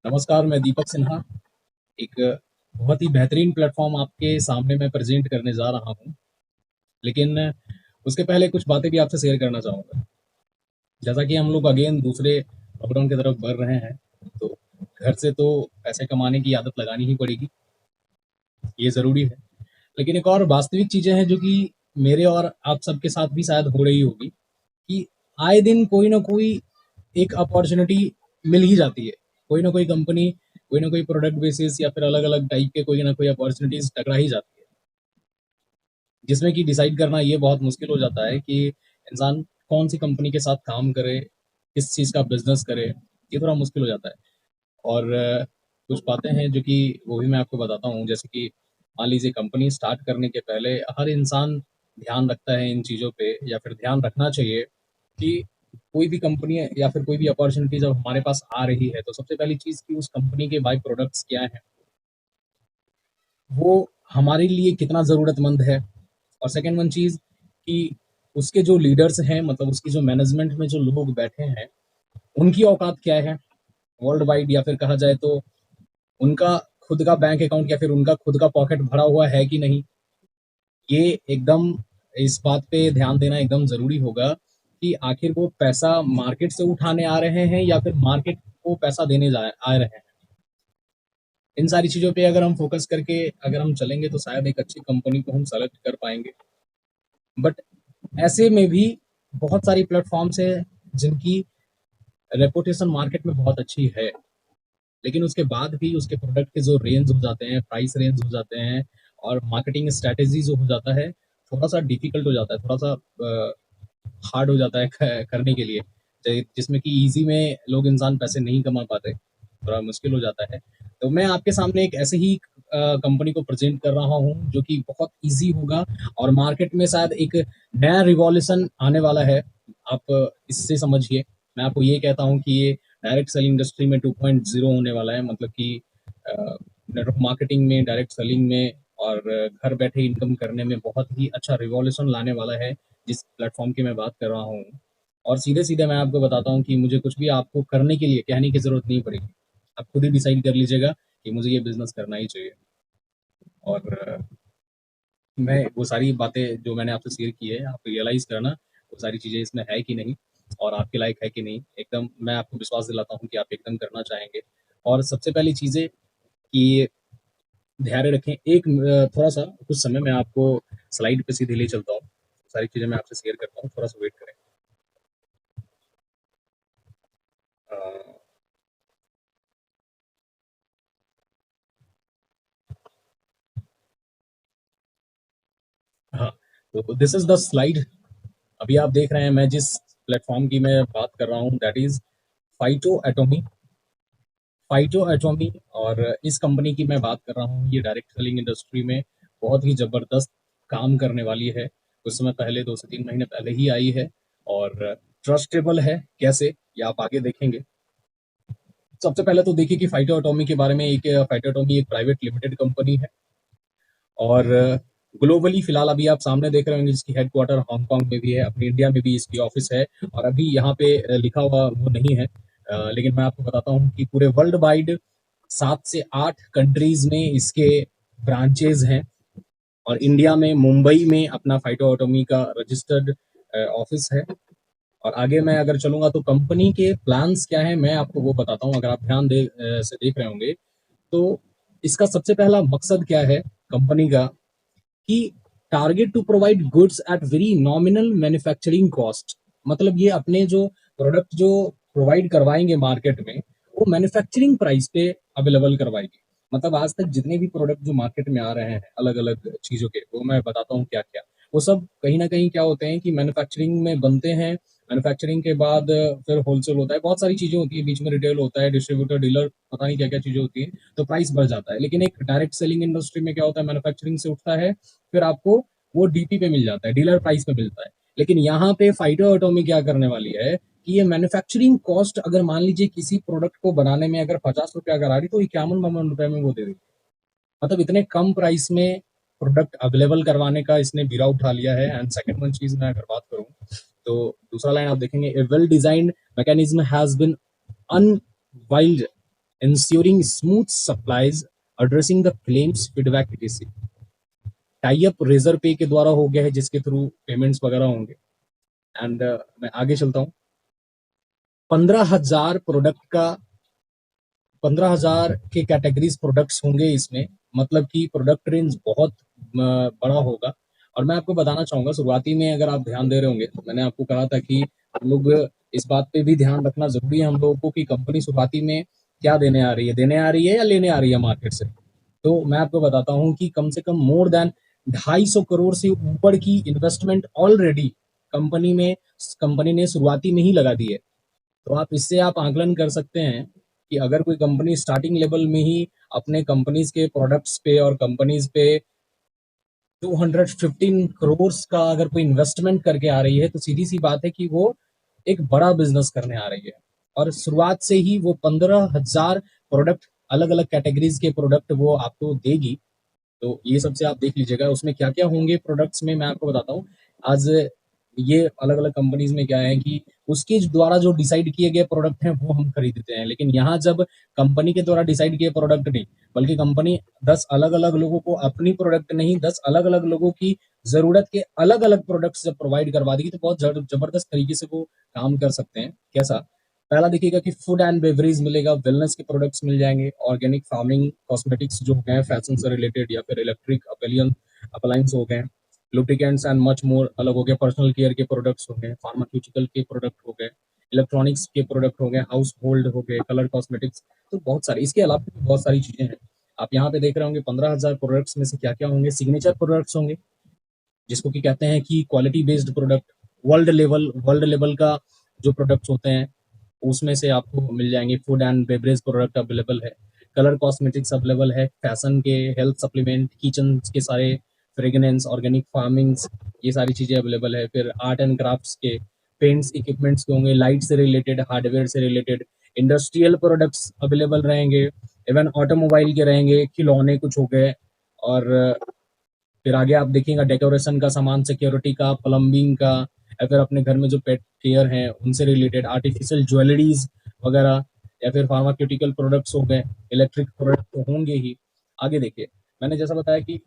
नमस्कार, मैं दीपक सिन्हा। एक बहुत ही बेहतरीन प्लेटफ़ॉर्म आपके सामने मैं प्रेज़ेंट करने जा रहा हूँ। लेकिन उसके पहले कुछ बातें भी आपसे शेयर करना चाहूँगा। जैसा कि हम लोग अगेन दूसरे लॉकडाउन की तरफ बढ़ रहे हैं, तो घर से तो पैसे कमाने की आदत लगानी ही पड़ेगी, ये ज़रूरी है। लेकिन एक और वास्तविक चीज़ें हैं जो कि मेरे और आप सबके साथ भी शायद हो रही होगी कि आए दिन कोई ना कोई एक अपॉर्चुनिटी मिल ही जाती है। कोई ना कोई कंपनी, कोई ना कोई प्रोडक्ट बेसिस या फिर अलग-अलग टाइप के कोई ना कोई अपॉर्चुनिटीज़ टकरा ही जाती है। जिसमें कि डिसाइड करना ये बहुत मुश्किल हो जाता है कि इंसान कौन-सी कंपनी के साथ काम करे, किस चीज़ का बिज़नेस करे, ये थोड़ा मुश्किल हो जाता है। और कुछ बातें हैं जो कि वो भी मैं आपको बताता हूँ, जैसे कि मान लीजिए कंपनी स्टार्ट करने के पहले हर इंसान ध्यान रखता है इन चीज़ों पे या फिर ध्यान रखना चाहिए कि कोई भी कंपनी या फिर कोई भी अपॉर्चुनिटी जब हमारे पास आ रही है, तो सबसे पहली चीज़ कि उस कंपनी के बाय प्रोडक्ट्स क्या हैं, वो हमारे लिए कितना ज़रूरतमंद है। और सेकंड वन चीज़ कि उसके जो लीडर्स हैं, मतलब उसकी जो मैनेजमेंट में जो लोग बैठे हैं, उनकी औकात क्या है वर्ल्ड वाइड, या फिर कहा जाए तो उनका खुद का बैंक अकाउंट या फिर उनका खुद का पॉकेट भरा हुआ है कि नहीं। ये एकदम इस बात पे ध्यान देना एकदम ज़रूरी होगा कि आखिर वो पैसा मार्केट से उठाने आ रहे हैं या फिर मार्केट को पैसा देने आ रहे हैं। इन सारी चीज़ों पे अगर हम फोकस करके अगर हम चलेंगे तो शायद एक अच्छी कंपनी को हम सेलेक्ट कर पाएंगे। बट ऐसे में भी बहुत सारी प्लेटफॉर्म्स हैं जिनकी रेपुटेशन मार्केट में बहुत अच्छी है, लेकिन उसके बाद भी उसके प्रोडक्ट के जो रेंज हो जाते हैं, प्राइस रेंज हो जाते हैं और मार्केटिंग स्ट्रैटेजी जो हो जाता है, थोड़ा-सा डिफ़िकल्ट हो जाता है, थोड़ा-सा हार्ड हो जाता है करने के लिए। जिसमें कि ईज़ी में लोग इंसान पैसे नहीं कमा पाते, थोड़ा मुश्किल हो जाता है। तो मैं आपके सामने एक ऐसे ही कंपनी को प्रेज़ेंट कर रहा हूँ, जो कि बहुत ईज़ी होगा और मार्केट में शायद एक नया रिवॉल्यूशन आने वाला है। आप इससे समझिए, मैं आपको ये कहता हूँ कि ये डायरेक्ट सेलिंग इंडस्ट्री में 2.0 होने वाला है, मतलब कि अ, नेटवर्क मार्केटिंग में, डायरेक्ट सेलिंग में और घर बैठे इनकम करने में बहुत ही अच्छा रिवॉल्यूशन लाने वाला है, जिस प्लेटफ़ॉर्म की मैं बात कर रहा हूँ। और सीधे-सीधे मैं आपको बताता हूँ कि मुझे कुछ भी आपको करने के लिए कहने की ज़रूरत नहीं पड़ेगी। आप खुद ही डिसाइड कर लीजिएगा कि मुझे ये बिज़नेस करना ही चाहिए। और मैं वो सारी बातें जो मैंने आपसे शेयर की है, आप रियलाइज़ करना, वो सारी चीज़ें इसमें है कि नहीं और आपके लायक है कि नहीं। एकदम मैं आपको विश्वास दिलाता हूँ कि आप एकदम करना चाहेंगे। और सबसे पहली चीज़ें कि धैर्य रखें। एक थोड़ा-सा कुछ समय मैं आपको स्लाइड पे सीधे ले चलता हूँ। सारी चीज़ें मैं आपसे शेयर करता हूँ, थोड़ा-सा वेट करें। अ, हाँ, तो दिस इज़ द स्लाइड। अभी आप देख रहे हैं मैं जिस प्लेटफ़ॉर्म की मैं बात कर रहा हूँ दैट इज़ फाइटो एटॉमी। फाइटो एटॉमी और इस कंपनी की मैं बात कर रहा हूँ, ये डायरेक्ट सेलिंग इंडस्ट्री में बहुत ही ज़बरदस्त काम करने वाली है। कुछ समय पहले 2 से 3 महीने पहले ही आई है और ट्रस्टेबल है, कैसे? ये आप आगे देखेंगे। सबसे पहले तो देखिए कि फाइटो एटॉमी के बारे में। एक फाइटो एटॉमी एक प्राइवेट लिमिटेड कंपनी है और ग्लोबली फिलहाल अभी आप सामने देख रहे होंगे जिसकी हेडक्वार्टर हांगकांग में भी है, अपनी इंडिया में भी इसकी ऑफिस है और अभी यहाँ पे लिखा हुआ वो नहीं है। लेकिन मैं आपको बताता हूँ कि पूरे वर्ल्ड वाइड 7 से 8 कंट्रीज में इसके ब्रांचेज हैं और इंडिया में मुंबई में अपना फाइटो एटॉमी का रजिस्टर्ड ऑफिस है। और आगे मैं अगर चलूंगा तो कंपनी के प्लान्स क्या है मैं आपको वो बताता हूँ। अगर आप ध्यान से देख रहे होंगे तो इसका सबसे पहला मकसद क्या है कंपनी का कि target to provide goods at very nominal manufacturing cost. मतलब ये अपने जो प्रोडक्ट जो प्रोवाइड करवाएंगे मार्केट में, वो मैन्युफैक्चरिंग प्राइस पे अवेलेबल करवाएंगे। मतलब आज तक जितने भी प्रोडक्ट जो मार्केट में आ रहे हैं अलग अलग चीज़ों के, वो मैं बताता हूँ क्या क्या। वो सब कहीं ना कहीं क्या होते हैं कि मैन्युफैक्चरिंग में बनते हैं। मैन्युफैक्चरिंग के बाद फिर होलसेल होता है, बहुत सारी चीज़ें होती है, बीच में रिटेल होता है, डिस्ट्रीब्यूटर डीलर, पता नहीं क्या क्या चीज़ें होती हैं, तो प्राइस बढ़ जाता है। लेकिन एक डायरेक्ट सेलिंग इंडस्ट्री में क्या होता है, मैन्युफैक्चरिंग से उठता है, फिर आपको वो डीपी पे मिल जाता है, डीलर प्राइस पे मिलता है। लेकिन यहाँ पे फाइटो एटॉमी क्या करने वाली है कि ये मैन्युफैक्चरिंग कॉस्ट अगर मान लीजिए किसी प्रोडक्ट को बनाने में अगर 50 रुपया अगर आ रही, तो 51-52 रुपए में वो दे देगी। मतलब इतने कम प्राइस में प्रोडक्ट अवेलेबल करवाने का इसने बीड़ा उठा लिया है। एंड सेकंड वन चीज मैं अगर बात करूं तो दूसरा लाइन आप देखेंगे, a well designed mechanism has been unveiled ensuring smooth supplies, addressing the claims, feedback etc. Tie up Razorpay पे के द्वारा हो गया है, जिसके थ्रू पेमेंट्स वगैरह होंगे। एंड मैं आगे चलता हूँ। 15,000 प्रोडक्ट का 15,000 के कैटेगरीज प्रोडक्ट्स होंगे इसमें, मतलब कि प्रोडक्ट रेंज बहुत बड़ा होगा। और मैं आपको बताना चाहूंगा, शुरुआती में अगर आप ध्यान दे रहे होंगे तो मैंने आपको कहा था कि हम लोग इस बात पे भी ध्यान रखना जरूरी है हम लोगों को कि कंपनी शुरुआती में क्या देने आ रही है या लेने आ रही है मार्केट से। तो मैं आपको बताता हूँ कि कम से कम मोर देन 250 करोड़ से ऊपर की इन्वेस्टमेंट ऑलरेडी कंपनी में कंपनी ने शुरुआती में ही लगा दी है। तो आप इससे आप आकलन कर सकते हैं कि अगर कोई कंपनी स्टार्टिंग लेवल में ही अपने कंपनीज के प्रोडक्ट्स पे और कंपनीज पे 215 करोड़ का अगर कोई इन्वेस्टमेंट करके आ रही है, तो सीधी सी बात है कि वो एक बड़ा बिजनेस करने आ रही है। और शुरुआत से ही वो 15,000 प्रोडक्ट, अलग अलग कैटेगरीज के प्रोडक्ट वो आपको देगी। तो ये सबसे आप देख लीजिएगा उसमें क्या क्या होंगे प्रोडक्ट्स में, मैं आपको बताता हूँ। आज ये अलग अलग कंपनीज में क्या है कि उसके द्वारा जो डिसाइड किए गए प्रोडक्ट हैं वो हम खरीदते हैं, लेकिन यहाँ जब कंपनी के द्वारा डिसाइड किए प्रोडक्ट नहीं, बल्कि कंपनी 10 अलग अलग लोगों को अपनी प्रोडक्ट नहीं, 10 अलग अलग लोगों की जरूरत के अलग अलग प्रोडक्ट्स जब प्रोवाइड करवा देगी, तो बहुत जबरदस्त तरीके से वो काम कर सकते हैं। कैसा? पहला देखिएगा कि फूड एंड बेवरेज मिलेगा, वेलनेस के प्रोडक्ट्स मिल जाएंगे, ऑर्गेनिक फार्मिंग, कॉस्मेटिक्स जो हैं फैशन से रिलेटेड, या फिर इलेक्ट्रिक अप्लायंस हो गए, लुब्रिकेंट्स एंड मच मोर अलग हो गए, पर्सनल केयर के प्रोडक्ट्स हो गए, फार्मास्यूटिकल के प्रोडक्ट हो गए, इलेक्ट्रॉनिक्स के प्रोडक्ट हो गए, हाउस होल्ड हो गए, कलर कॉस्मेटिक्स। तो बहुत सारी, इसके अलावा भी बहुत सारी चीजें हैं। आप यहाँ पे देख रहे होंगे 15,000 प्रोडक्ट्स में से क्या क्या होंगे। सिग्नेचर प्रोडक्ट्स होंगे, जिसको कि कहते हैं कि quality based product, world level का जो प्रोडक्ट्स होते हैं उसमें से आपको मिल जाएंगे। Food and beverage product available है, कलर कॉस्मेटिक्स अवेलेबल है, फैशन के, हेल्थ सप्लीमेंट, किचन के सारे, फ्रेगनेंस, ऑर्गेनिक फार्मिंग्स, ये सारी चीजें अवेलेबल है। फिर आर्ट एंड क्राफ्ट्स के, पेंट्स इक्विपमेंट्स के होंगे, लाइट से रिलेटेड, हार्डवेयर से रिलेटेड, इंडस्ट्रियल प्रोडक्ट्स अवेलेबल रहेंगे, इवन ऑटोमोबाइल के रहेंगे, खिलौने कुछ हो गए। और फिर आगे आप देखिएगा डेकोरेशन का सामान, सिक्योरिटी का, प्लम्बिंग का, या फिर अपने घर में जो पेट केयर हैं उनसे रिलेटेड, आर्टिफिशियल ज्वेलरीज वगैरह, या फिर फार्मास्यूटिकल प्रोडक्ट्स हो गए, इलेक्ट्रिक प्रोडक्ट तो होंगे ही। आगे देखिए, मैंने जैसा बताया कि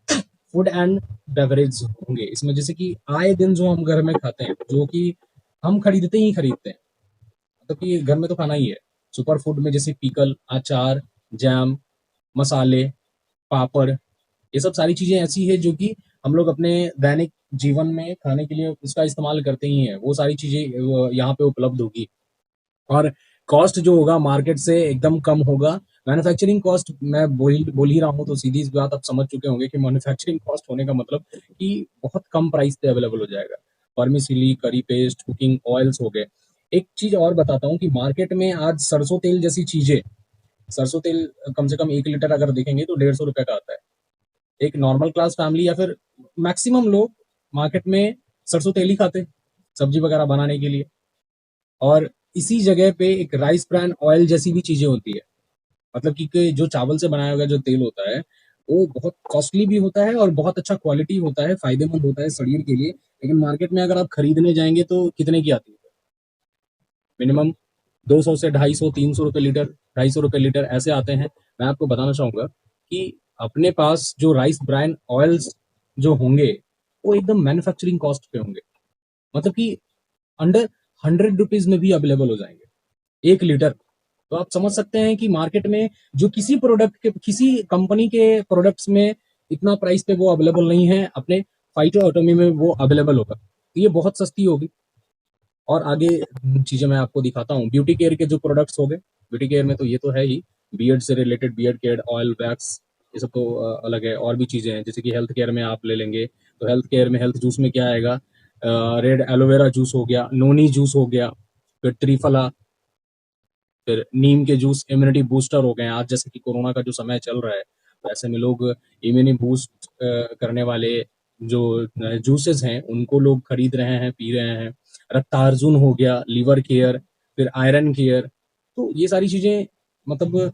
फूड एंड बेवरेज होंगे इसमें, जैसे कि आए दिन जो हम घर में खाते हैं, जो कि हम खरीदते हैं, मतलब कि घर में तो खाना ही है। सुपर फूड में जैसे पीकल, अचार, जैम, मसाले, पापड़, ये सब सारी चीजें ऐसी है जो कि हम लोग अपने दैनिक जीवन में खाने के लिए इसका इस्तेमाल करते ही हैं। वो सारी चीजें यहाँ पे उपलब्ध होगी। और कॉस्ट जो होगा मार्केट से एकदम कम होगा। मैन्युफैक्चरिंग कॉस्ट मैं बोल ही रहा हूँ, तो सीधी सी बात आप समझ चुके होंगे कि मैन्युफैक्चरिंग कॉस्ट होने का मतलब कि बहुत कम प्राइस पे अवेलेबल हो जाएगा। वर्मिसिली, करी पेस्ट, कुकिंग ऑयल्स हो गए। एक चीज और बताता हूँ कि मार्केट में आज सरसों तेल जैसी चीजें, सरसों तेल कम से कम 1 लीटर अगर देखेंगे तो 150 रुपए का आता है। एक नॉर्मल क्लास फैमिली या फिर मैक्सिमम लोग मार्केट में सरसों तेल ही खाते हैं सब्जी वगैरह बनाने के लिए। और इसी जगह पे एक राइस ब्रान ऑयल जैसी भी चीजें होती है, मतलब कि जो चावल से बनाया हुआ जो तेल होता है वो बहुत कॉस्टली भी होता है और बहुत अच्छा क्वालिटी होता है, फायदेमंद होता है शरीर के लिए। लेकिन मार्केट में अगर आप खरीदने जाएंगे तो कितने की आती है? मिनिमम 200 से 250, 300 रुपये लीटर, 250 रुपये लीटर ऐसे आते हैं। मैं आपको बताना चाहूंगा कि अपने पास जो राइस ब्रान ऑयल्स जो होंगे वो एकदम मैन्युफैक्चरिंग कॉस्ट पे होंगे, मतलब कि अंडर 100 रुपीज में भी अवेलेबल हो जाएंगे 1 लीटर। तो आप समझ सकते हैं कि मार्केट में जो किसी प्रोडक्ट के, किसी कंपनी के प्रोडक्ट्स में इतना प्राइस पे वो अवेलेबल नहीं है, अपने फाइटो ऑटोमी में वो अवेलेबल होगा, तो ये बहुत सस्ती होगी। और आगे चीजें मैं आपको दिखाता हूँ। ब्यूटी केयर के जो प्रोडक्ट्स हो गए, ब्यूटी केयर में तो ये तो है ही, बियर्ड से related beard care oil, wax, ये सब तो अलग है। और भी चीजें हैं, जैसे कि हेल्थ केयर में आप ले लेंगे तो हेल्थ केयर में हेल्थ जूस में क्या आएगा? रेड एलोवेरा जूस हो गया, नोनी जूस हो गया, फिर त्रिफला, फिर नीम के जूस इम्यूनिटी बूस्टर हो गए हैं। आज जैसे कि कोरोना का जो समय चल रहा है, तो ऐसे में लोग इम्यूनिटी बूस्ट करने वाले जो जूसेस हैं उनको लोग खरीद रहे हैं, पी रहे हैं। रक्तार्जुन हो गया, लीवर केयर, फिर आयरन केयर। तो ये सारी चीजें मतलब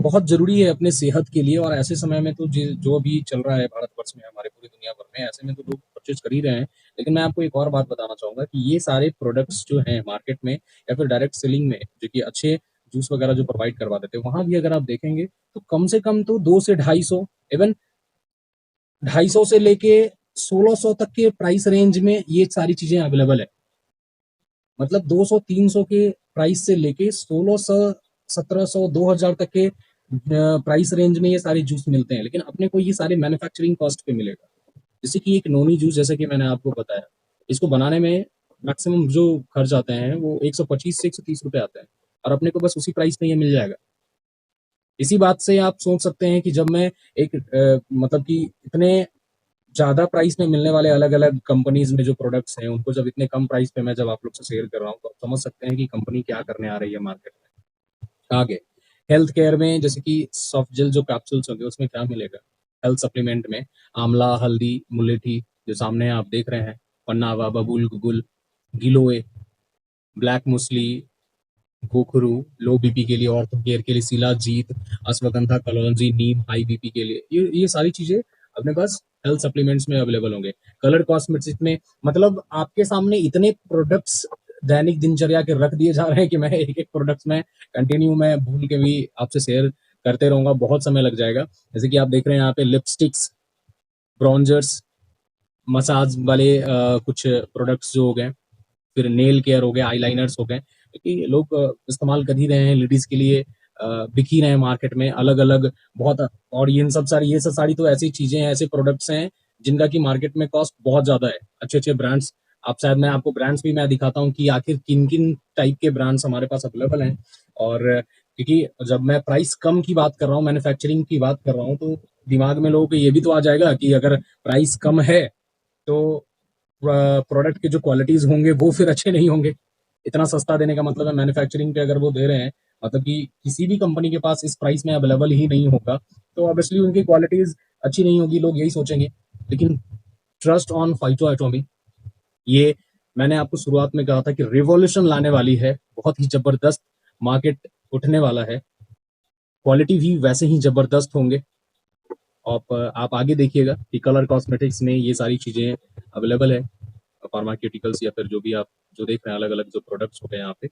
बहुत जरूरी है अपने सेहत के लिए। और ऐसे समय में तो जो भी चल रहा है भारतवर्ष में, हमारे पूरी दुनिया भर में, ऐसे में तो लोग परचेज कर ही रहे हैं। लेकिन मैं आपको एक और बात बताना चाहूंगा कि ये सारे प्रोडक्ट्स जो हैं मार्केट में या फिर डायरेक्ट सेलिंग में, जो कि अच्छे जूस वगैरह जो प्रोवाइड करवा देते हैं, वहाँ भी अगर आप देखेंगे तो कम से कम तो 2 से 250, इवन 250 से लेके 1600 तक के प्राइस रेंज में ये सारी चीज़ें अवेलेबल है। मतलब 200-300 के प्राइस से लेके 1600, 1700, 2000 तक के प्राइस रेंज में ये सारे जूस मिलते हैं, लेकिन अपने को ये सारे मैन्युफैक्चरिंग कॉस्ट पे मिलेगा। जैसे कि एक नोनी जूस, जैसे कि मैंने आपको बताया, इसको बनाने में मैक्सिमम जो खर्च आते हैं वो 125 से 130 रुपए आते हैं, और अपने को बस उसी प्राइस में ये मिल जाएगा। इसी बात से आप सोच सकते हैं कि जब मैं एक मतलब कि इतने ज़्यादा प्राइस में मिलने वाले अलग-अलग कंपनीज़ में जो प्रोडक्ट्स हैं, उनको जब इतने कम प्राइस पे मैं जब आप लोग से शेयर कर रहा हूँ, तो आप समझ सकते हैं कि कंपनी क्या करने आ रही है मार्केट में। आगे, हेल्थ केयर में जैसे कि सॉफ्ट जेल जो कैप्सूल्स होंगे, उसमें क्या मिलेगा? हेल्थ सप्लीमेंट में आंवला, हल्दी, मुलेठी जो सामने आप देख रहे हैं, पन्नावा, बबूल, गुगुल, गिलोय, ब्लैक मुसली, गोखरू, लो बीपी के लिए, ऑर्थो केयर के लिए शिलाजीत, अश्वगंधा, कलौंजी, नीम, हाई बीपी के लिए, ये सारी चीजें अपने पास हेल्थ सप्लीमेंट्स में अवेलेबल होंगे। कलर कॉस्मेटिक्स में मतलब आपके सामने इतने प्रोडक्ट्स दैनिक दिनचर्या के रख दिए जा रहे हैं कि मैं एक एक प्रोडक्ट्स में कंटिन्यू मैं भूल के भी आपसे शेयर करते रहूंगा, बहुत समय लग जाएगा। जैसे कि आप देख रहे हैं यहाँ पे लिपस्टिक्स, ब्रॉन्जर्स, मसाज वाले कुछ प्रोडक्ट्स जो हो गए, फिर नेल केयर हो गया, आईलाइनर्स हो गए, क्योंकि लोग इस्तेमाल कर ही रहे हैं लेडीज के लिए, बिक ही रहे हैं मार्केट में अलग अलग बहुत। और ये सब सारी तो ऐसी चीजें हैं, ऐसे प्रोडक्ट्स हैं जिनका की मार्केट में कॉस्ट बहुत ज्यादा है। अच्छे अच्छे ब्रांड्स, आप शायद मैं आपको ब्रांड्स भी मैं दिखाता हूँ कि आखिर किन किन टाइप के ब्रांड्स हमारे पास अवेलेबल हैं। और क्योंकि जब मैं प्राइस कम की बात कर रहा हूँ, मैन्युफैक्चरिंग की बात कर रहा हूँ, तो दिमाग में लोगों को ये भी तो आ जाएगा कि अगर प्राइस कम है तो प्रोडक्ट के जो क्वालिटीज होंगे वो फिर अच्छे नहीं होंगे। इतना सस्ता देने का मतलब है मैन्युफैक्चरिंग पे अगर वो दे रहे हैं, मतलब कि किसी भी कंपनी के पास इस प्राइस में अवेलेबल ही नहीं होगा, तो ऑब्वियसली उनकी क्वालिटीज अच्छी नहीं होगी, लोग यही सोचेंगे। लेकिन ट्रस्ट ऑन फाइटो एटॉमी, ये मैंने आपको शुरुआत में कहा था कि रिवॉल्यूशन लाने वाली है, बहुत ही जबरदस्त मार्केट उठने वाला है, क्वालिटी भी वैसे ही जबरदस्त होंगे। आप आगे देखिएगा कि कलर कॉस्मेटिक्स में ये सारी चीजें अवेलेबल है, फार्मास्यूटिकल्स या फिर जो भी आप जो देख रहे हैं अलग अलग जो प्रोडक्ट्स हो गए यहाँ पे।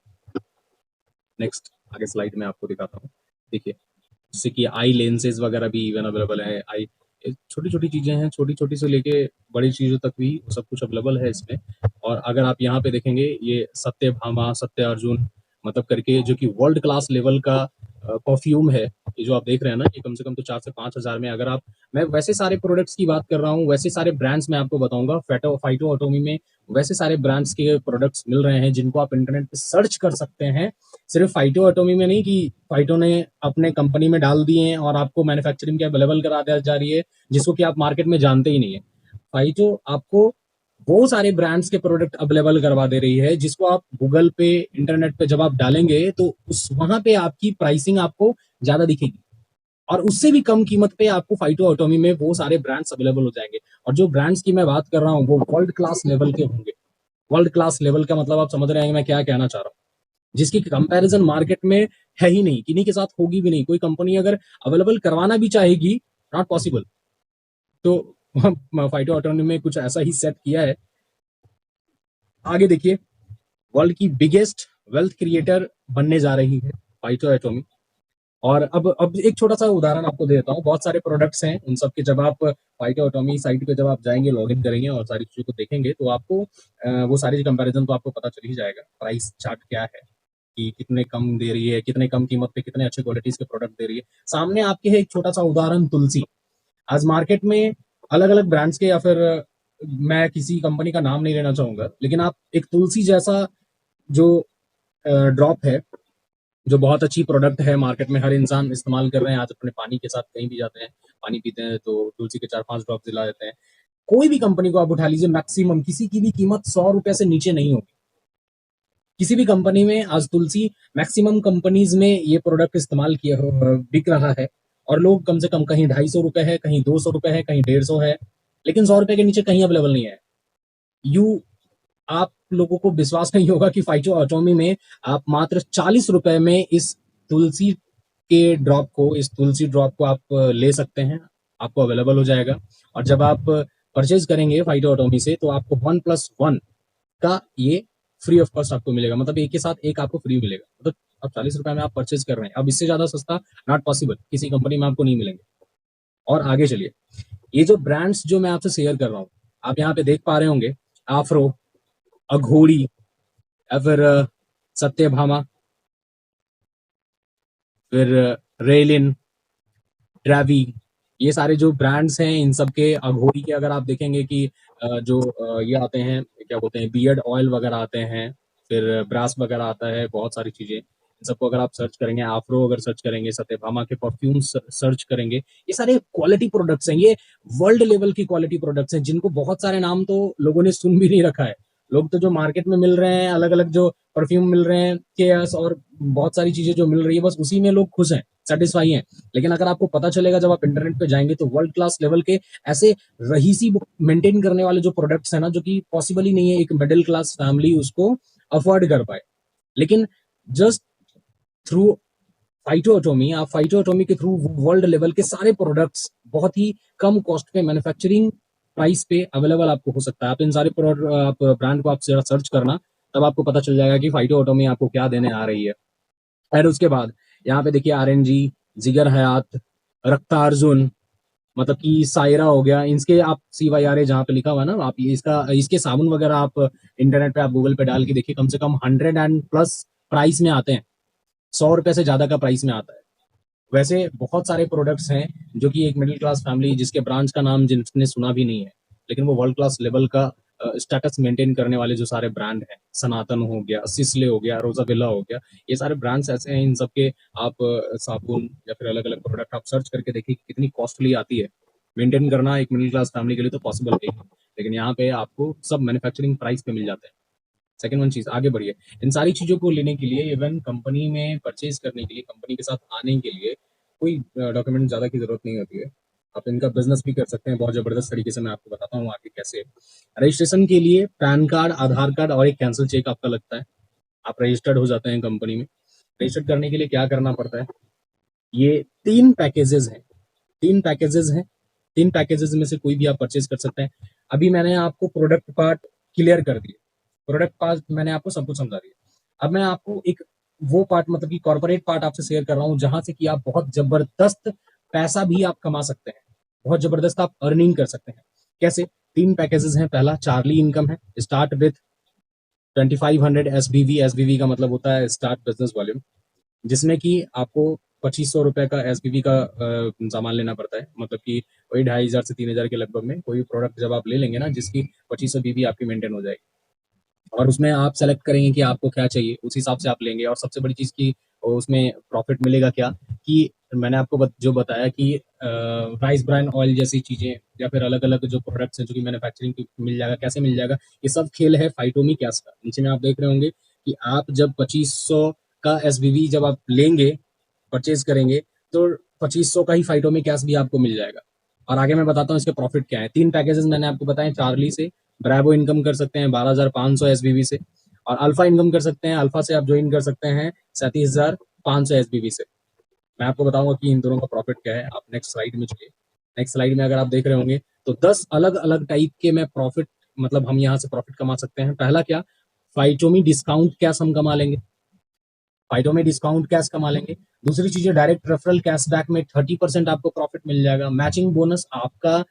नेक्स्ट आगे स्लाइड में आपको दिखाता हूँ, देखिए जैसे कि आई लेंसेज वगैरह भी इवन अवेलेबल है। आई छोटी छोटी चीजें हैं, छोटी छोटी से लेके बड़ी चीजों तक भी सब कुछ अवेलेबल है इसमें। और अगर आप यहाँ पे देखेंगे, ये सत्य भामा, सत्य अर्जुन मतलब करके जो कि वर्ल्ड क्लास लेवल का परफ्यूम है, ये जो आप देख रहे हैं ना, ये कम से कम तो 4 से 5 हज़ार में, अगर आप, मैं वैसे सारे प्रोडक्ट्स की बात कर रहा हूँ, वैसे सारे ब्रांड्स मैं आपको बताऊंगा। फाइटो ऑटोमी में वैसे सारे ब्रांड्स के प्रोडक्ट्स मिल रहे हैं जिनको आप इंटरनेट पे सर्च कर सकते हैं। सिर्फ फाइटो एटॉमी में नहीं कि फाइटो ने अपने कंपनी में डाल दिए हैं और आपको मैन्युफैक्चरिंग के अवेलेबल करा दिया जा रही है, जिसको कि आप मार्केट में जानते ही नहीं है। फाइटो आपको वो सारे ब्रांड्स के प्रोडक्ट अवेलेबल करवा दे रही है, जिसको आप गूगल पे, इंटरनेट पे जब आप डालेंगे तो उस वहां पे आपकी प्राइसिंग आपको ज्यादा दिखेगी, और उससे भी कम कीमत पे आपको फाइटो एटॉमी में वो सारे ब्रांड्स अवेलेबल हो जाएंगे। और जो ब्रांड्स की मैं बात कर रहा हूँ वो वर्ल्ड क्लास लेवल के होंगे। वर्ल्ड क्लास लेवल का मतलब आप समझ रहे हैं मैं क्या कहना चाह रहा हूँ, जिसकी कंपैरिजन मार्केट में है ही नहीं, किन्हीं के साथ होगी भी नहीं। कोई कंपनी अगर अवेलेबल करवाना भी चाहेगी, नॉट पॉसिबल। तो फाइटो ऑटोनॉमी में कुछ ऐसा ही सेट किया है। आगे देखिए, वर्ल्ड की बिगेस्ट वेल्थ क्रिएटर बनने जा रही है फाइटो एटॉमी। और अब एक छोटा सा उदाहरण आपको देता हूँ, बहुत सारे प्रोडक्ट्स हैं, उन सब के जब आप फाइटो एटॉमी साइट पे जब आप जाएंगे, लॉगिन करेंगे और सारी चीजों को देखेंगे, तो आपको वो सारी कंपैरिजन तो आपको पता चल ही जाएगा। प्राइस चार्ट क्या है कि कितने कम दे रही है, कितने कम कीमत पे कितने अच्छे क्वालिटीज के प्रोडक्ट दे रही है। सामने आपके है एक छोटा सा उदाहरण, तुलसी। आज मार्केट में अलग अलग ब्रांड्स के, या फिर मैं किसी कंपनी का नाम नहीं लेना चाहूंगा, लेकिन आप एक तुलसी जैसा जो ड्रॉप है, जो बहुत अच्छी प्रोडक्ट है, मार्केट में हर इंसान इस्तेमाल कर रहे हैं। आज अपने पानी के साथ कहीं भी जाते हैं, पानी पीते हैं तो तुलसी के 4-5 ड्रॉप दिला देते हैं। कोई भी कंपनी को आप उठा लीजिए, मैक्सिमम किसी की भी कीमत 100 रुपए से नीचे नहीं होगी। किसी भी कंपनी में आज तुलसी, मैक्सिमम कंपनीज में ये प्रोडक्ट इस्तेमाल किया बिक रहा है, और लोग कम से कम कहीं 250 रुपए है, कहीं 200 रुपए है, कहीं 150 है, लेकिन 100 रुपए के नीचे कहीं अवेलेबल नहीं है। यू आप लोगों को विश्वास नहीं होगा कि फाइटो एटॉमी में आप मात्र 40 रुपए में इस तुलसी ड्रॉप को आप ले सकते हैं, आपको अवेलेबल हो जाएगा। और जब आप परचेज करेंगे फाइटो एटॉमी से, तो आपको 1+1 का ये फ्री ऑफ कॉस्ट आपको मिलेगा, मतलब एक के साथ एक आपको फ्री मिलेगा। मतलब अब 40 रुपए में आप परचेज कर रहे हैं, अब इससे ज्यादा सस्ता नॉट पॉसिबल, किसी कंपनी में आपको नहीं मिलेंगे। और आगे चलिए, ये जो ब्रांड्स जो मैं आपसे शेयर कर रहा हूँ, आप यहाँ पे देख पा रहे होंगे, आफ्रो, अघोड़ी, या फिर सत्यभामा, फिर रेलिन, ट्रैवी, ये सारे जो ब्रांड्स हैं, इन सब के अघोरी के अगर आप देखेंगे कि जो ये आते हैं, क्या बोलते हैं, बियर्ड ऑयल वगैरह आते हैं, फिर ब्रास वगैरह आता है, बहुत सारी चीजें, इन सबको अगर आप सर्च करेंगे, आफ्रो अगर सर्च करेंगे, सत्यभामा के परफ्यूम सर्च करेंगे, ये सारे क्वालिटी प्रोडक्ट्स हैं, ये वर्ल्ड लेवल की क्वालिटी प्रोडक्ट्स हैं, जिनको बहुत सारे नाम तो लोगों ने सुन भी नहीं रखा है। लोग तो जो मार्केट में मिल रहे हैं, अलग अलग जो परफ्यूम मिल रहे हैं, केयर्स और बहुत सारी चीजें जो मिल रही है, बस उसी में लोग खुश हैं, सेटिस्फाई हैं। लेकिन अगर आपको पता चलेगा जब आप इंटरनेट पे जाएंगे, तो वर्ल्ड क्लास लेवल के ऐसे रहीसी मेंटेन करने वाले जो प्रोडक्ट्स हैं ना, जो कि पॉसिबल ही नहीं है एक मिडिल क्लास फैमिली उसको अफोर्ड कर पाए। लेकिन जस्ट थ्रू फाइटोटोमी, आप फाइटोटोमी के थ्रू वर्ल्ड लेवल के सारे प्रोडक्ट्स बहुत ही कम कॉस्ट पे, मैन्युफैक्चरिंग प्राइस पे अवेलेबल आपको हो सकता है। आप इन सारे आप ब्रांड को आप सर्च करना, तब आपको पता चल जाएगा कि फाइटोटोमी आपको क्या देने आ रही है। और उसके बाद यहाँ पे देखिए, आरएनजी, जिगर हयात, रक्ता अर्जुन, मतलब कि सायरा हो गया, इसके आप CYRA जहाँ पे लिखा हुआ है ना, आप ये इसका इसके साबुन वगैरह आप इंटरनेट पे, आप गूगल पे डाल के देखिए, कम से कम 100 एंड प्लस प्राइस में आते हैं, 100 रुपए से ज्यादा का प्राइस में आता है। वैसे बहुत सारे प्रोडक्ट्स हैं जो कि एक मिडिल क्लास फैमिली, जिसके ब्रांच का नाम जिसने सुना भी नहीं है, लेकिन वो वर्ल्ड क्लास लेवल का स्टेटस मेंटेन करने वाले जो सारे ब्रांड हैं, सनातन हो गया, सिस्ले हो गया, रोजाविला हो गया, ये सारे ब्रांड्स ऐसे हैं, इन सब के आप साबुन या फिर अलग अलग प्रोडक्ट आप सर्च करके देखिए कि कितनी कॉस्टली आती है। मेंटेन करना एक मिडिल क्लास फैमिली के लिए तो पॉसिबल है ही, लेकिन यहाँ पे आपको सब मैन्युफैक्चरिंग प्राइस पे मिल जाते हैं। सेकंड वन चीज, आगे बढ़िए, इन सारी चीजों को लेने के लिए, इवन कंपनी में परचेज करने के लिए, कंपनी के साथ आने के लिए कोई डॉक्यूमेंट ज्यादा की जरूरत नहीं होती है। आप इनका बिजनेस भी कर सकते हैं बहुत जबरदस्त तरीके से, मैं आपको बताता हूँ आगे कैसे। रजिस्ट्रेशन के लिए पैन कार्ड, आधार कार्ड और एक कैंसिल चेक आपका लगता है, आप रजिस्टर्ड हो जाते हैं कंपनी में। रजिस्टर्ड करने के लिए क्या करना पड़ता है, ये 3 पैकेजेस हैं, 3 पैकेजेस हैं, 3 पैकेजेस में से कोई भी आप परचेज कर सकते हैं। अभी मैंने आपको प्रोडक्ट पार्ट क्लियर कर दिया, प्रोडक्ट पार्ट मैंने आपको सब कुछ समझा दिया। अब मैं आपको एक वो पार्ट, मतलब कि कॉर्पोरेट पार्ट आपसे शेयर कर रहा हूँ, जहां से कि आप बहुत जबरदस्त पैसा भी आप कमा सकते हैं, बहुत जबरदस्त आप अर्निंग कर सकते हैं। कैसे? 3 पैकेजेस हैं। पहला चार्ली इनकम है, स्टार्ट विथ 2500 SBV। SBV का मतलब होता है स्टार्ट बिजनेस वॉल्यूम, जिसमें कि आपको 2500 रुपए का SBV का सामान लेना पड़ता है, मतलब कि वही 2500 से 3000 के लगभग में कोई प्रोडक्ट जब आप ले लेंगे ना, जिसकी 2500 BV आपकी मेंटेन हो जाएगी, और उसमें आप सेलेक्ट करेंगे कि आपको क्या चाहिए, उस हिसाब से आप लेंगे। और सबसे बड़ी चीज़ की उसमें प्रॉफिट मिलेगा क्या, कि मैंने आपको जो बताया कि राइस ब्रान ऑयल जैसी चीज़ें, या फिर अलग अलग जो प्रोडक्ट्स हैं जो कि मैन्युफैक्चरिंग की मिल जाएगा, कैसे मिल जाएगा, ये सब खेल है फाइटोमी कैश का। नीचे में आप देख रहे होंगे कि आप जब 2500 का SBV जब आप लेंगे, परचेज करेंगे, तो 2500 का ही फाइटोमी कैश भी आपको मिल जाएगा। और आगे मैं बताता हूँ इसके प्रॉफिट क्या है। 3 पैकेजेस मैंने आपको बताए, चार्ली से ब्रावो इनकम कर सकते हैं 12,500 SBV से, और अल्फा इनकम कर सकते हैं, अल्फा से आप ज्वाइन कर सकते हैं 37,500 SBV से। मैं आपको बताऊंगा कि इन दोनों का प्रॉफिट क्या है। आप नेक्स्ट स्लाइड में चलिए। नेक्स्ट स्लाइड में अगर आप देख रहे होंगे, तो 10 अलग अलग टाइप के मैं प्रॉफिट, मतलब हम यहाँ से प्रॉफिट कमा सकते हैं। पहला क्या, फाइटोमी डिस्काउंट कैश हम कमा लेंगे, फाइटो में डिस्काउंट कैश कमा लेंगे। दूसरी चीज है, डायरेक्ट रेफरल कैशबैक में 30% आपको प्रॉफिट मिल जाएगा। मैचिंग बोनस आपका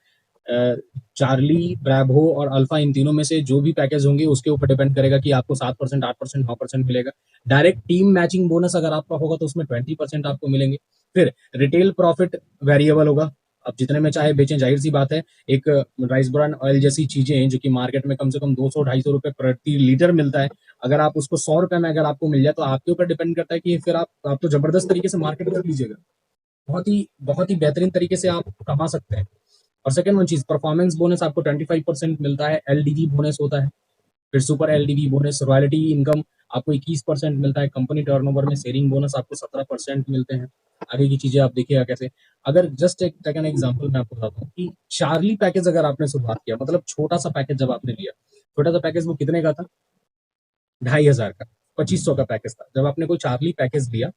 चार्ली, ब्रैवो और अल्फा, इन तीनों में से जो भी पैकेज होंगे उसके ऊपर डिपेंड करेगा कि आपको 7%, 8%, 9% मिलेगा। डायरेक्ट टीम मैचिंग बोनस अगर आपका होगा तो उसमें 20% आपको मिलेंगे। फिर रिटेल प्रॉफिट वेरिएबल होगा, अब जितने में चाहे बेचें, जाहिर सी बात है। एक राइस ब्रान ऑयल जैसी चीजें जो कि मार्केट में कम से कम 200-250 रुपए प्रति लीटर मिलता है, अगर आप उसको 100 रुपए में अगर आपको मिल जाए, तो आपके ऊपर डिपेंड करता है कि फिर आप तो जबरदस्त तरीके से मार्केट कर लीजिएगा, बहुत ही बेहतरीन तरीके से आप कमा सकते हैं। और सेकंड वन चीज, परफॉर्मेंस बोनस आपको 25% मिलता है, LDV बोनस होता है। फिर super LDV bonus, royalty income आपको 21% मिलता है, कंपनी टर्नओवर में शेयरिंग बोनस आपको 17% मिलते हैं। आगे की चीजें आप देखिएगा कैसे। अगर जस्ट एक सेकंड एग्जांपल मैं आपको बताता हूँ कि चार्ली पैकेज अगर आपने शुरुआत किया, मतलब छोटा सा पैकेज जब आपने लिया, छोटा सा पैकेज वो कितने का था, 2500 का, 2500 का पैकेज था। जब आपने कोई चार्ली पैकेज लिया,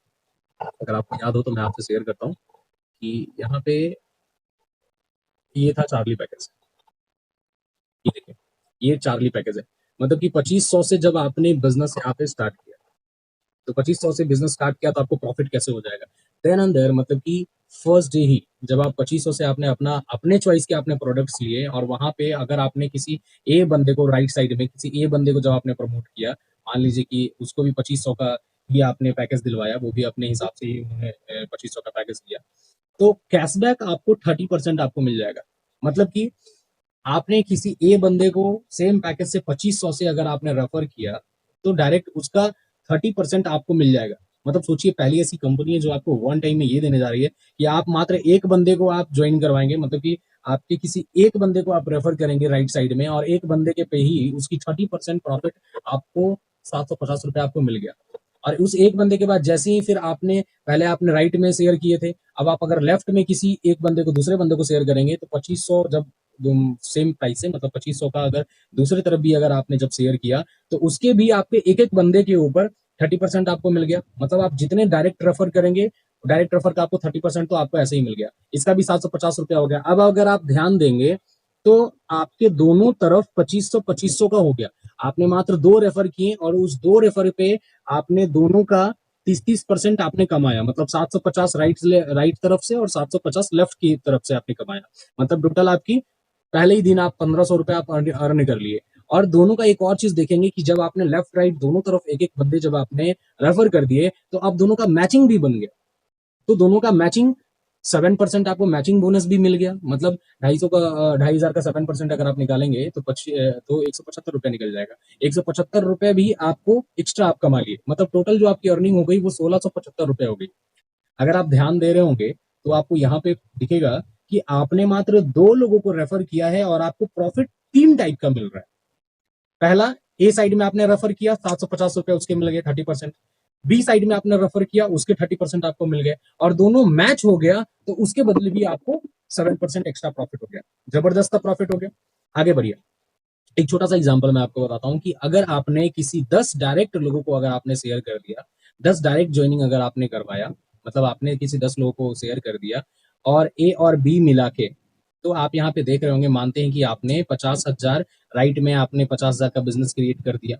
अगर आपको याद हो तो मैं आपसे शेयर करता हूँ कि यहाँ पे ये था चार्ली पैकेज, ये देखिए, ये चार्ली पैकेज है। मतलब कि 2500 से जब आपने बिजनेस यहाँ पे स्टार्ट किया, तो 2500 से बिजनेस स्टार्ट किया तो आपको प्रॉफिट कैसे हो जाएगा? देन एंड देयर, मतलब कि फर्स्ट डे ही जब आप 2500 से आपने अपना अपने चॉइस के आपने प्रोडक्ट्स लिए, और वहां पे अगर आपने किसी ए बंदे को राइट साइड में किसी ए बंदे को जब आपने प्रमोट किया, मान लीजिए कि उसको भी 2500 का ही आपने पैकेज दिलवाया, वो भी अपने हिसाब से ही उन्होंने 2500 का पैकेज दिया, तो कैशबैक आपको 30% आपको मिल जाएगा। मतलब कि आपने किसी ए बंदे को सेम पैकेज से 2500 से अगर आपने रेफर किया, तो डायरेक्ट उसका 30% आपको मिल जाएगा। मतलब सोचिए, पहली ऐसी कंपनी है जो आपको वन टाइम में ये देने जा रही है कि आप मात्र एक बंदे को आप ज्वाइन करवाएंगे, मतलब कि आपके किसी एक बंदे को आप रेफर करेंगे राइट साइड में, और एक बंदे के पे ही उसकी 30% प्रॉफिट आपको 750 रुपये आपको मिल गया। और उस एक बंदे के बाद जैसे ही फिर आपने पहले आपने राइट में शेयर किए थे, अब आप अगर लेफ्ट में किसी एक बंदे को दूसरे बंदे को शेयर करेंगे, तो 2500 जब सेम प्राइस से, मतलब 2500 का अगर दूसरी तरफ भी अगर आपने जब शेयर किया, तो उसके भी आपके एक एक बंदे के ऊपर 30% आपको मिल गया। मतलब आप जितने डायरेक्ट रेफर करेंगे, डायरेक्ट रेफर का आपको 30% तो आपको ऐसे ही मिल गया। इसका भी 750 रुपया हो गया। अब अगर आप ध्यान देंगे तो आपके दोनों तरफ 2500 का हो गया। आपने मात्र दो रेफर किए, और उस दो रेफर पे आपने दोनों का 30-30% आपने कमाया। मतलब 750 राइट तरफ से और 750 लेफ्ट की तरफ से आपने कमाया। मतलब टोटल आपकी पहले ही दिन आप 1500 रुपए आप अर्न कर लिए। और दोनों का एक और चीज देखेंगे कि जब आपने लेफ्ट राइट दोनों तरफ एक एक बंदे जब आपने रेफर कर दिए, तो अब दोनों का मैचिंग भी बन गया। तो दोनों का मैचिंग 7% आपको मैचिंग बोनस भी मिल गया। मतलब 250 का 2500 का 7% अगर आप निकालेंगे तो 175 रुपया निकल जाएगा। 175 रुपये भी आपको एक्स्ट्रा आप कमा लिए। मतलब टोटल जो आपकी अर्निंग हो गई वो 1675 रुपये हो गई। अगर आप ध्यान दे रहे होंगे तो आपको यहाँ पे दिखेगा कि आपने मात्र दो लोगों को रेफर किया है और आपको प्रॉफिट तीन टाइप का मिल रहा है। पहला, ए साइड में आपने रेफर किया, 750 रुपए उसके मिल गए 30%। बी साइड में आपने रेफर किया, उसके 30% आपको मिल गए, और दोनों मैच हो गया तो उसके बदले भी आपको 7% एक्स्ट्रा प्रॉफिट हो गया। जबरदस्त प्रॉफिट हो गया। आगे बढ़िए, एक छोटा सा एग्जांपल मैं आपको बताता हूं कि अगर आपने किसी 10 डायरेक्ट लोगों को अगर आपने शेयर कर दिया, 10 डायरेक्ट ज्वाइनिंग अगर आपने करवाया, मतलब आपने किसी 10 लोगों को शेयर कर दिया, और ए और बी मिला के, तो आप यहाँ पे देख रहे होंगे, मानते हैं कि आपने 50,000 राइट में आपने 50,000 का बिजनेस क्रिएट कर दिया,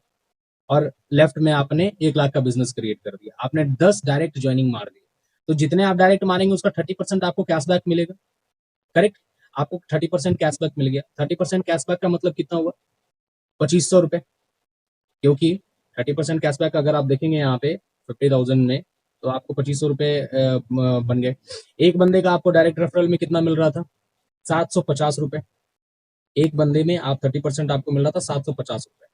और लेफ्ट में आपने 1 लाख का बिजनेस क्रिएट कर दिया। आपने 10 डायरेक्ट ज्वाइनिंग मार दी, तो जितने आप डायरेक्ट मारेंगे उसका 30% आपको कैशबैक मिलेगा। करेक्ट? आपको 30% कैशबैक मिल गया। 30% कैशबैक का मतलब कितना हुआ? 2500 रुपए। क्योंकि 30% कैशबैक अगर आप देखेंगे यहाँ पे 50,000 में, तो आपको 2500 रुपए बन गए। एक बंदे का आपको डायरेक्ट रेफरल में कितना मिल रहा था? 750 रुपए। एक बंदे में आप 30% आपको मिल रहा था 750 रुपए।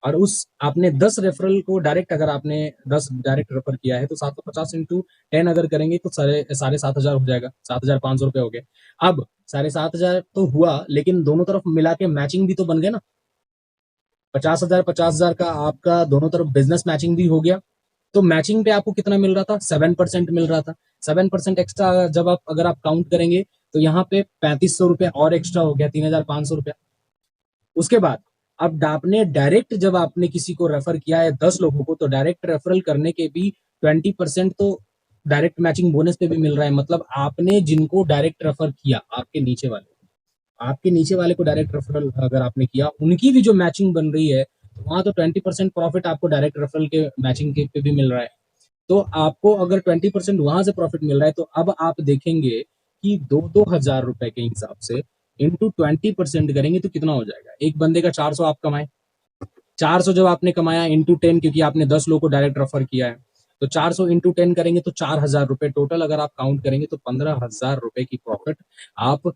और उस आपने 10 रेफरल को डायरेक्ट अगर आपने 10 डायरेक्ट रेफर किया है, तो 750 इंटू 10 अगर करेंगे तो साढ़े 7,000 हो जाएगा। 7,500 रुपए हो गए। अब 7,500 तो हुआ, लेकिन दोनों तरफ मिला के मैचिंग भी तो बन गए ना। 50,000 का आपका दोनों तरफ बिजनेस मैचिंग भी हो गया। तो मैचिंग पे आपको कितना मिल रहा था? 7% मिल रहा था। 7% एक्स्ट्रा जब आप अगर आप काउंट करेंगे, तो यहाँ पे 3500 रुपए और एक्स्ट्रा हो गया, 3,500 रुपया। उसके बाद अब आपने डायरेक्ट जब आपने किसी को रेफर किया है 10 लोगों को, तो डायरेक्ट रेफरल करने के भी 20% तो डायरेक्ट मैचिंग बोनस पे भी मिल रहा है। मतलब आपने जिनको डायरेक्ट रेफर किया, आपके नीचे वाले को डायरेक्ट रेफरल अगर आपने किया, उनकी भी जो मैचिंग बन रही है, तो वहां तो 20% प्रॉफिट आपको डायरेक्ट रेफरल के मैचिंग के पे भी मिल रहा है। तो आपको अगर 20% वहां से प्रॉफिट मिल रहा है, तो अब आप देखेंगे कि 2,000 रुपए के हिसाब से इंटू 20% करेंगे तो कितना हो जाएगा? एक बंदे का 400 आप कमाए। 400 जब आपने कमाया इंटू 10, क्योंकि आपने 10 लोगों को डायरेक्ट रेफर किया है, तो 400 इंटू 10 करेंगे तो 4,000 रुपए टोटल अगर आप काउंट करेंगे, तो 15,000 रुपए की प्रॉफिट आप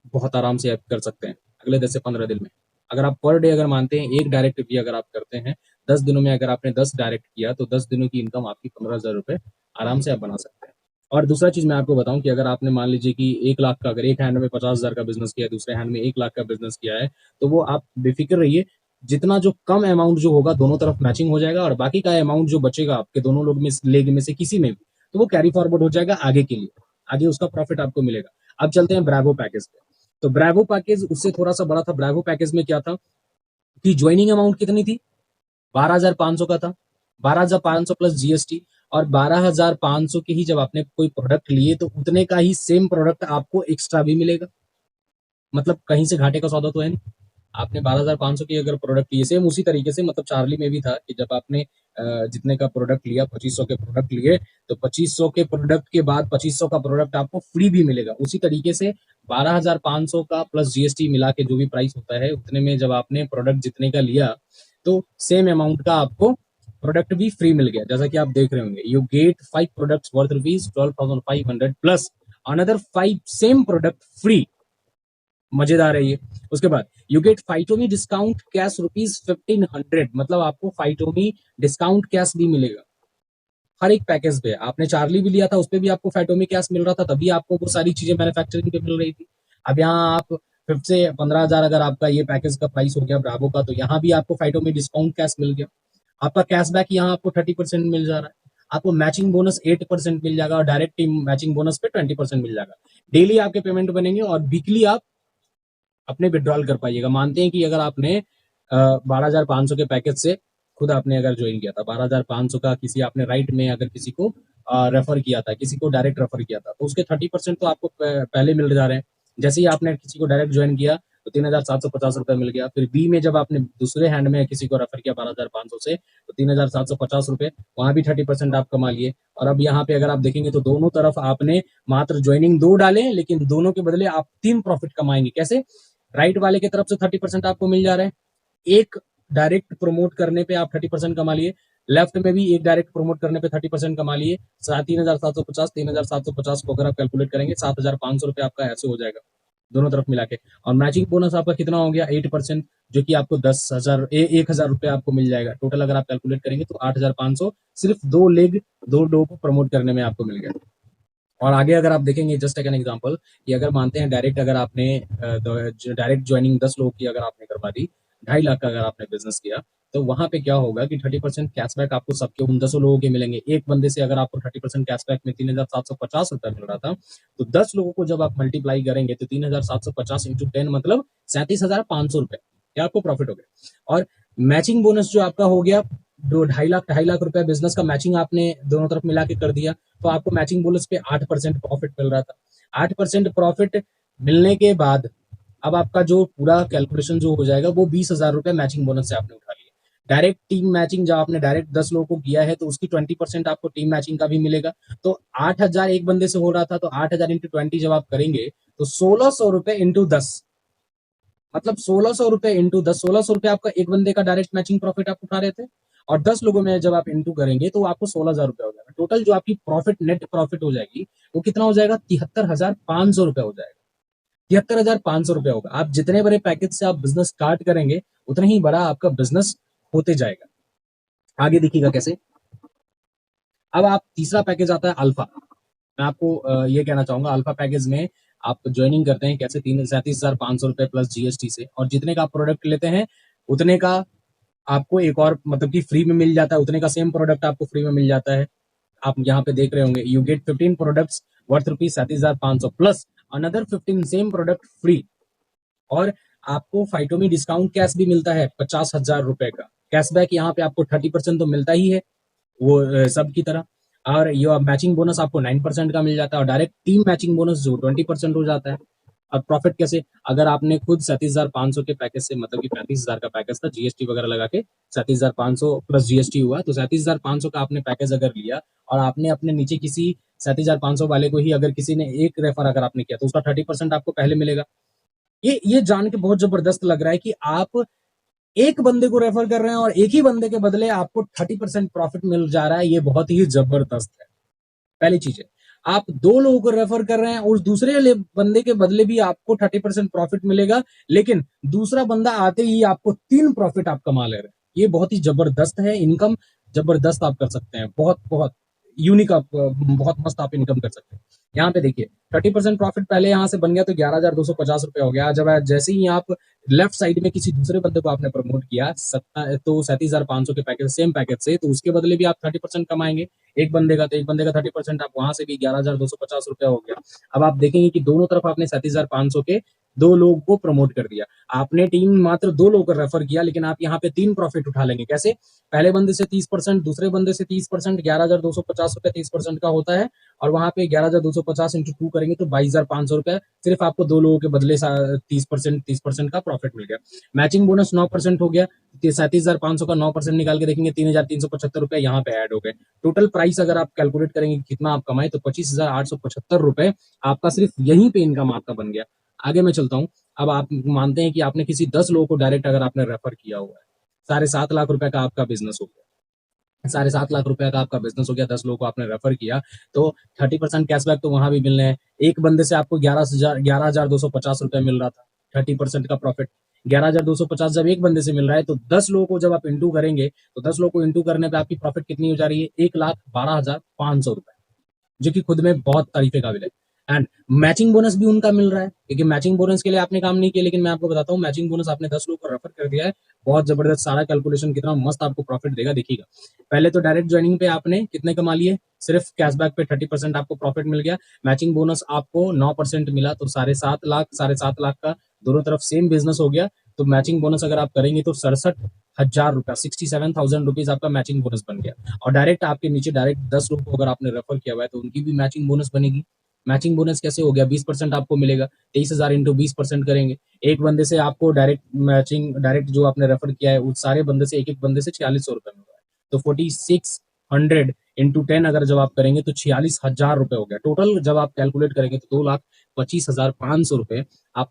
बहुत आराम से आप कर सकते हैं अगले 10 से 15 दिन में। अगर आप पर डे अगर मानते हैं, एक डायरेक्ट भी अगर आप करते हैं 10 दिनों में, अगर आपने 10 डायरेक्ट किया, तो 10 दिनों की इनकम आपकी 15,000 रुपए आराम से आप बना सकते हैं। और दूसरा चीज मैं आपको बताऊं कि अगर आपने मान लीजिए कि 1 लाख का, अगर एक हैंड में 50,000 का बिजनेस किया है, दूसरे हैंड में 1 लाख का बिजनेस किया है, तो वो आप बेफिक्र रहिए, जितना जो कम अमाउंट जो होगा दोनों तरफ मैचिंग हो जाएगा, और बाकी का अमाउंट जो बचेगा आपके दोनों लोग में लेग में से किसी में भी, तो वो कैरी फॉरवर्ड हो जाएगा आगे के लिए। आगे उसका प्रॉफिट आपको मिलेगा। अब चलते हैं ब्रावो पैकेज पे। तो ब्रावो पैकेज उससे थोड़ा सा बड़ा था। ब्रावो पैकेज में क्या था कि ज्वाइनिंग अमाउंट कितनी थी? 12,500 का था। 12,500 प्लस जीएसटी। और 12,500 के ही जब आपने कोई प्रोडक्ट लिए, तो उतने का ही सेम प्रोडक्ट आपको एक्स्ट्रा भी मिलेगा। मतलब कहीं से घाटे का सौदा तो है नहीं। आपने 12,500 की अगर प्रोडक्ट लिए, सेम उसी तरीके से, मतलब चार्ली में भी था कि जब आपने जितने का प्रोडक्ट लिया, 2500 के प्रोडक्ट लिए, तो 2500 के प्रोडक्ट के बाद 2500 का प्रोडक्ट आपको फ्री भी मिलेगा। उसी तरीके से 12,500 का प्लस जीएसटी मिला के जो भी प्राइस होता है, उतने में जब आपने प्रोडक्ट जितने का लिया, तो सेम अमाउंट का आपको प्रोडक्ट भी फ्री मिल गया। जैसा कि आप देख रहे होंगे, you get 5 products worth ₹12,500 plus another 5 same product free. मजेदार है ये। उसके बाद यू गेट फाइटोमी डिस्काउंट कैश ₹1500, मतलब आपको फाइटोमी डिस्काउंट कैश भी मिलेगा हर एक पैकेज पे। आपने चार्ली भी लिया था, उस पे भी आपको फाइटोमी कैश मिल रहा था, तभी आपको वो सारी चीजें मैन्युफैक्चरिंग पे मिल रही थी। अब यहाँ आप 5 से 15,000 अगर आपका ये पैकेज का प्राइस हो गया ब्रावो का, तो यहाँ भी आपको फाइटोमी डिस्काउंट कैश मिल गया। आपका कैशबैक यहाँ आपको 30% मिल जा रहा है। आपको मैचिंग बोनस 8% मिल जाएगा और डायरेक्ट टीम मैचिंग बोनस पे 20% मिल जाएगा। डेली आपके पेमेंट बनेंगे और वीकली आप अपने विड्रॉल कर पाइएगा। मानते हैं कि अगर आपने 12,500 के पैकेज से खुद आपने अगर ज्वाइन किया था, 12,500 का किसी आपने राइट में अगर किसी को रेफर किया था, किसी को डायरेक्ट रेफर किया था, तो उसके 30% तो आपको पहले मिल जा रहे हैं। जैसे ही आपने किसी को डायरेक्ट ज्वाइन किया तो 3,750 रुपये मिल गया। फिर बी में जब आपने दूसरे हैंड में किसी को रेफर किया 12,500 से, तो 3,750 रुपये, वहां भी 30% आप कमा लिए। और अब यहाँ पे अगर आप देखेंगे तो दोनों तरफ आपने मात्र ज्वाइनिंग 2 डाले, लेकिन दोनों के बदले आप 3 प्रॉफिट कमाएंगे। कैसे? राइट वाले की तरफ से 30% आपको मिल जा रहा है, एक डायरेक्ट प्रमोट करने पे आप 30% कमा लिए, लेफ्ट में भी एक डायरेक्ट प्रमोट करने पे 30% कमा लिए। 3,750 को अगर आप कैलकुलेट करेंगे, 7,500 रुपये आपका ऐसे हो जाएगा दोनों तरफ मिला के। और मैचिंग बोनस आपका कितना हो गया? 8%, जो कि आपको 1,000 रुपये आपको मिल जाएगा। टोटल अगर आप कैलकुलेट करेंगे तो 8,500 सिर्फ 2 को प्रमोट करने में आपको मिल गया। और आगे अगर आप देखेंगे, जस्ट टेक एन एग्जांपल, कि अगर मानते हैं डायरेक्ट अगर आपने डायरेक्ट ज्वाइनिंग 10 लोगों की अगर आपने करवा दी, 2.5 लाख का अगर आपने बिजनेस किया, तो वहां पे क्या होगा कि 30% कैशबैक आपको सबके उन 10 लोगों के मिलेंगे। एक बंदे से अगर आपको 30% कैशबैक में 3,750 रुपये मिल रहा था, तो 10 लोगों को जब आप मल्टीप्लाई करेंगे तो 3,750 इंटू 10 मतलब 37,500 रुपये, क्या आपको प्रॉफिट हो गया। और मैचिंग बोनस जो आपका हो गया, 2.5 लाख रुपया बिजनेस का मैचिंग आपने दोनों तरफ मिला के कर दिया, तो आपको मैचिंग बोनस पे 8% प्रॉफिट मिल रहा था। 8% प्रॉफिट मिलने के बाद अब आपका जो पूरा कैलकुलेशन जो हो जाएगा, वो 20,000 रुपये मैचिंग बोनस से आपने उठा लिया। डायरेक्ट टीम मैचिंग जब आपने डायरेक्ट 10 लोगों को किया है, तो उसकी 20% आपको टीम मैचिंग का भी मिलेगा। तो 8,000 एक बंदे से हो रहा था, तो 8,000 इंटू 20 जब आप करेंगे, तो 1,600 रुपये इंटू 10, मतलब 1,600 रुपये इंटू 10, 1,600 रुपये आपका एक बंदे का डायरेक्ट मैचिंग प्रॉफिट आप उठा रहे थे। और 10 लोगों में जब आप इंटू करेंगे तो आपको 16,000 रुपये हो जाएगा। टोटल जो आपकी प्रॉफिट, नेट प्रॉफिट हो जाएगी, वो कितना हो जाएगा? 73,500 रुपये हो जाएगा। 73,500 रुपये होगा। आप जितने बड़े पैकेज से आप बिजनेस स्टार्ट करेंगे, उतना ही बड़ा आपका बिजनेस होते जाएगा। आगे देखिएगा कैसे। अब आप तीसरा पैकेज आता है अल्फा। मैं आपको ये कहना चाहूंगा, अल्फा पैकेज में आप ज्वाइनिंग करते हैं कैसे? 37,500 रुपये प्लस जीएसटी से, और जितने का आप प्रोडक्ट लेते हैं उतने का आपको एक और मतलब कि फ्री में मिल जाता है, उतने का सेम प्रोडक्ट आपको फ्री में मिल जाता है। आप यहाँ पे देख रहे होंगे, you get 15 products worth ₹37,500 plus another 15 same product free. और आपको फाइटोमी डिस्काउंट कैश भी मिलता है 50,000 रुपए का। कैशबैक यहाँ पे आपको 30% तो मिलता ही है, वो सब की तरह। और ये मैचिंग बोनस आपको 9% का मिल जाता है, और डायरेक्ट टीम मैचिंग बोनस जो 20% हो जाता है। अब प्रॉफिट कैसे? अगर आपने खुद 37,500 के पैकेज से, मतलब कि 35,000 का पैकेज था, जीएसटी वगैरह लगा के 37,500 प्लस जीएसटी हुआ, तो 37,500 का आपने पैकेज अगर लिया और आपने अपने नीचे किसी 37,500 वाले को ही अगर किसी ने एक रेफर अगर आपने किया, तो उसका 30% आपको पहले मिलेगा। ये जान के बहुत जबरदस्त लग रहा है कि आप एक बंदे को रेफर कर रहे हैं और एक ही बंदे के बदले आपको 30% प्रॉफिट मिल जा रहा है। ये बहुत ही जबरदस्त है। पहली चीज है, आप 2 लोगों को रेफर कर रहे हैं, उस दूसरे बंदे के बदले भी आपको 30% प्रॉफिट मिलेगा, लेकिन दूसरा बंदा आते ही आपको 3 प्रॉफिट आप कमा ले रहे हैं। ये बहुत ही जबरदस्त है। इनकम जबरदस्त आप कर सकते हैं, बहुत बहुत यूनिक। आप बहुत मस्त आप इनकम कर सकते हैं। यहाँ पे देखिए, 30% प्रॉफिट पहले यहाँ से बन गया, तो 11,250 रुपये हो गया। जब जैसे ही आप लेफ्ट साइड में किसी दूसरे बंदे को आपने प्रमोट किया, तो 37,500 के पैकेज, सेम पैकेज से, तो उसके बदले भी आप 30% कमाएंगे। एक बंदे का, तो एक बंदे का 30%, आप वहां से भी 11,250 रुपया हो गया। अब आप देखेंगे कि दोनों तरफ आपने 37,500 के 2 लोगों को प्रमोट कर दिया। आपने टीम मात्र 2 लोगों को रेफर किया, लेकिन आप यहाँ पे 3 प्रॉफिट उठा लेंगे। कैसे? पहले बंदे से 30%, दूसरे बंदे से 30%, 11,250 रुपए 30% का होता है, और वहां पे 11,250 इंटू 2 करेंगे तो 22,500 रुपए सिर्फ आपको 2 लोगों के बदले 30% का प्रॉफिट मिल गया। मैचिंग बोनस 9% हो गया, 37,500 का 9% निकाल के देखेंगे 3,375 रुपए यहाँ पे ऐड हो गए। टोटल प्राइस अगर आप कैलकुलेट करेंगे कितना आप कमाए तो 25,875 रुपए आपका सिर्फ यहीं पे इनकम आपका बन गया। आगे मैं चलता हूँ। अब आप मानते हैं कि आपने किसी 10 लोगों को डायरेक्ट अगर आपने रेफर किया हुआ है, 7.5 लाख रुपए का आपका बिजनेस हो गया। 7.5 लाख रुपए का आपका बिजनेस हो गया, 10 लोगों को आपने रेफर किया, तो 30% कैशबैक तो वहां भी मिलने हैं। एक बंदे से आपको 11,250 रुपए मिल रहा था, 30% का प्रॉफिट। 11,250 जब एक बंदे से मिल रहा है तो 10 लोगों को जब आप इंटू करेंगे तो 10 लोगों को इंटू करने पे आपकी प्रॉफिट कितनी हो जा रही है? 1,12,500 रुपए, जो कि खुद में बहुत तारीफे काबिल है। एंड मैचिंग बोनस भी उनका मिल रहा है, क्योंकि मैचिंग बोनस के लिए आपने काम नहीं किया, लेकिन मैं आपको बताता हूँ मैचिंग बोनस आपने 10 लोगों को रेफर कर दिया है, बहुत जबरदस्त सारा कैलकुलेशन कितना मस्त आपको प्रॉफिट देगा देखिएगा। पहले तो डायरेक्ट ज्वाइनिंग पे आपने कितने कमा लिए? सिर्फ कैशबैक पे 30% आपको प्रॉफिट मिल गया। मैचिंग बोनस आपको 9% मिला, तो 7.5 लाख 7.5 लाख का दोनों तरफ सेम बिजनेस हो गया। तो मैचिंग बोनस अगर आप करेंगे तो 67,000 रुपया 67,000 रुपीज आपका मैचिंग बोनस बन गया। और डायरेक्ट आपके नीचे डायरेक्ट 10 लोगों को अगर आपने रेफर किया हुआ है तो उनकी भी मैचिंग बोनस बनेगी। मैचिंग बोनस कैसे हो गया? 20% आपको मिलेगा, 23,000 इंटू 20% करेंगे। एक बंदे से आपको डायरेक्ट जो आपने रेफर किया है उस सारे बंदे से एक एक बंदे से 4600 रुपए मिल रहा है, तो 4600 इंटू 10 अगर जब आप करेंगे तो 46,000 रुपए हो गया टोटल। जब आप कैलकुलेट करेंगे तो 2,25,500 रुपए आप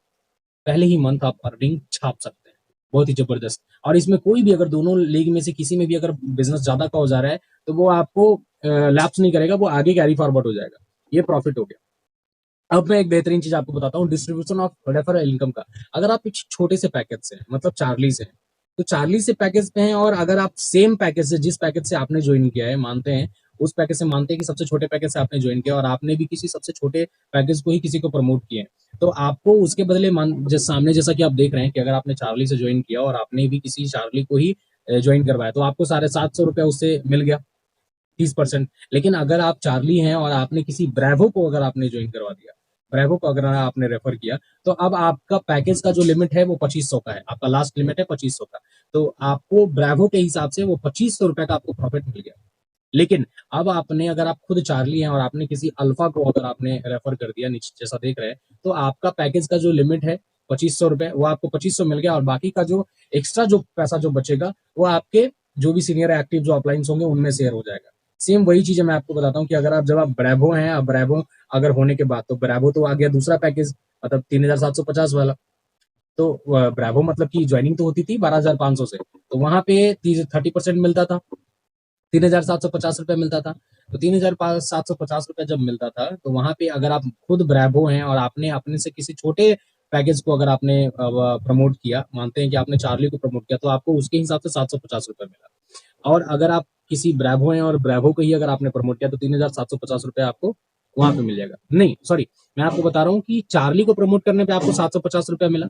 पहले ही मंथ आप अर्निंग छाप सकते हैं। बहुत ही जबरदस्त। और इसमें कोई भी अगर दोनों लीग में से किसी में भी अगर बिजनेस ज्यादा का हो जा रहा है तो वो आपको लैप्स नहीं करेगा, वो आगे कैरी फॉरवर्ड हो जाएगा। ये प्रॉफिट हो गया। अब मैं एक बेहतरीन चीज आपको बताता हूँ, डिस्ट्रीब्यूशन ऑफ रेफरल इनकम का। अगर आप एक छोटे से पैकेज से हैं, मतलब चार्ली से हैं, तो चार्ली से पैकेज पे हैं, और अगर आप सेम पैकेज से, जिस पैकेज से आपने ज्वाइन किया है, मानते हैं उस पैकेज से, मानते हैं कि सबसे छोटे पैकेज से आपने ज्वाइन किया और आपने भी किसी सबसे छोटे पैकेज को ही किसी को प्रमोट किया है, तो आपको उसके बदले सामने जैसा कि आप देख रहे हैं कि अगर आपने चार्ली से ज्वाइन किया और आपने भी किसी चार्ली को ही ज्वाइन करवाया तो आपको 750 रुपया उससे मिल गया, 30%। लेकिन अगर आप चार्ली हैं और आपने किसी ब्रेवो को अगर आपने ज्वाइन करवा दिया, ब्रेवो को अगर आपने रेफर किया, तो अब आपका पैकेज का जो लिमिट है वो 2500 का है, आपका लास्ट लिमिट है 2500 का। तो आपको ब्रेवो के हिसाब से वो 2500 रुपए का आपको प्रॉफिट मिल गया। लेकिन अब आपने, अगर आप खुद चार्ली हैं और आपने किसी अल्फा को अगर आपने रेफर कर दिया, नीचे जैसा देख रहे हैं, तो आपका पैकेज का जो लिमिट है 2500 रुपए, वो आपको 2500 मिल गया, और बाकी का जो एक्स्ट्रा जो पैसा जो बचेगा वो आपके जो भी सीनियर एक्टिव जो अपलाइंस होंगे उनमें शेयर हो जाएगा। सेम वही चीज मैं आपको बताता हूँ कि अगर आप, जब आप ब्रेवो हैं, अब ब्रेवो अगर होने के बाद तो ब्रेवो तो आ गया दूसरा पैकेज, मतलब 3,750 वाला। तो ब्रेवो मतलब की ज्वाइनिंग तो होती थी 12,500 से, तो वहां पे 30% मिलता था, 3,750 रुपए मिलता था। तो 3,750 रुपए जब मिलता था तो वहां पे अगर आप खुद ब्रेवो हैं और आपने अपने से किसी छोटे पैकेज को अगर आपने प्रमोट किया, मानते हैं कि आपने चार्ली को प्रमोट किया, तो आपको उसके हिसाब से 750 रुपए मिला। और अगर आप किसी ब्रेवो हैं और ब्रेवो को ही अगर आपने प्रमोट किया तो 3,750 रुपए आपको वहां पे मिल जाएगा। नहीं सॉरी, मैं आपको बता रहा हूँ कि चार्ली को प्रमोट करने पे आपको 750 रुपया मिला,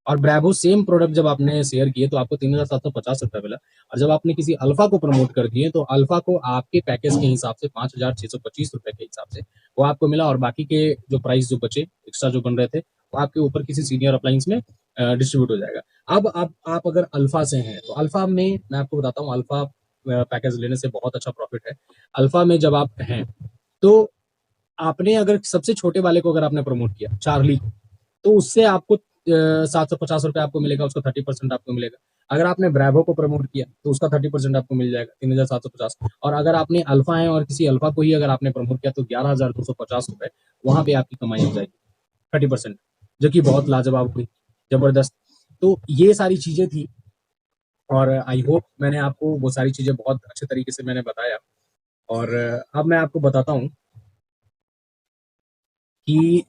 और ब्रेवो सेम प्रोडक्ट जब आपने शेयर किए तो आपको 3,750 रुपया मिला। और जब आपने किसी अल्फा को प्रमोट कर दिए तो अल्फा को आपके पैकेज के हिसाब से 5,625 रुपए के हिसाब से वो आपको मिला, और बाकी के जो प्राइस जो बचे एक्स्ट्रा जो बन रहे थे वो आपके ऊपर किसी सीनियर अप्लायंस में डिस्ट्रीब्यूट हो जाएगा। अब आप अगर अल्फा से हैं तो अल्फा में मैं आपको बताता हूँ, अल्फा पैकेज लेने से बहुत अच्छा प्रॉफिट है। अल्फा में जब आप हैं तो आपने अगर सबसे छोटे वाले को अगर आपने प्रमोट किया, चार्ली को, तो उससे आपको 750 रुपए आपको मिलेगा, उसका 30% आपको मिलेगा। अगर आपने ब्रेवो को प्रमोट किया तो उसका 30% आपको मिल जाएगा, 3,750। और अगर आपने अल्फा है और किसी अल्फा को ही अगर आपने प्रमोट किया तो 11,250 रुपए वहां पे आपकी कमाई हो जाएगी, 30%, जो कि बहुत लाजवाब हुई, जबरदस्त। तो ये सारी चीजें थी, और आई होप मैंने आपको वो सारी चीजें बहुत अच्छे तरीके से मैंने बताया। और अब मैं आपको बताता हूँ कि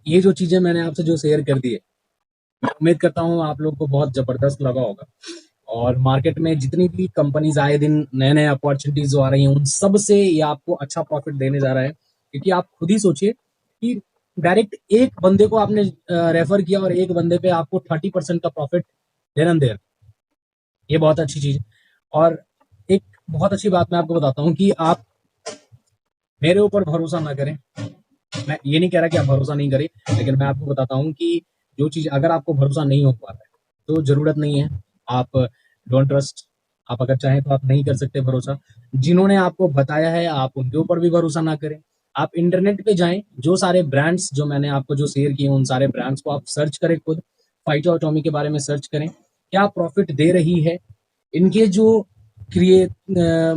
ये जो चीजें मैंने आपसे जो शेयर कर दी है, मैं उम्मीद करता हूँ आप लोग को बहुत जबरदस्त लगा होगा। और मार्केट में जितनी भी कंपनीज आए दिन नए नए अपॉर्चुनिटीज जो आ रही हैं उन सब से ये आपको अच्छा प्रॉफिट देने जा रहा है, क्योंकि आप खुद ही सोचिए कि डायरेक्ट एक बंदे को आपने रेफर किया और एक बंदे पे आपको 30% का प्रॉफिट देन एंड देयर, ये बहुत अच्छी चीज है। और एक बहुत अच्छी बात मैं आपको बताता हूँ कि आप मेरे ऊपर भरोसा ना करें, मैं ये नहीं कह रहा कि आप भरोसा नहीं करें, लेकिन मैं आपको बताता हूँ कि जो चीज़ अगर आपको भरोसा नहीं हो पा रहा है, तो ज़रूरत नहीं है, आप डोंट ट्रस्ट। आप अगर चाहें तो आप नहीं कर सकते भरोसा। जिन्होंने आपको बताया है, आप उनके ऊपर भी भरोसा ना करें। आप इंटरनेट पे जाएँ, जो सारे ब्रांड्स जो मैंने आपको जो शेयर किए, उन सारे ब्रांड्स को आप सर्च करें खुद, फाइटो एटॉमी के बारे में सर्च करें, क्या प्रॉफ़िट दे रही है? इनके जो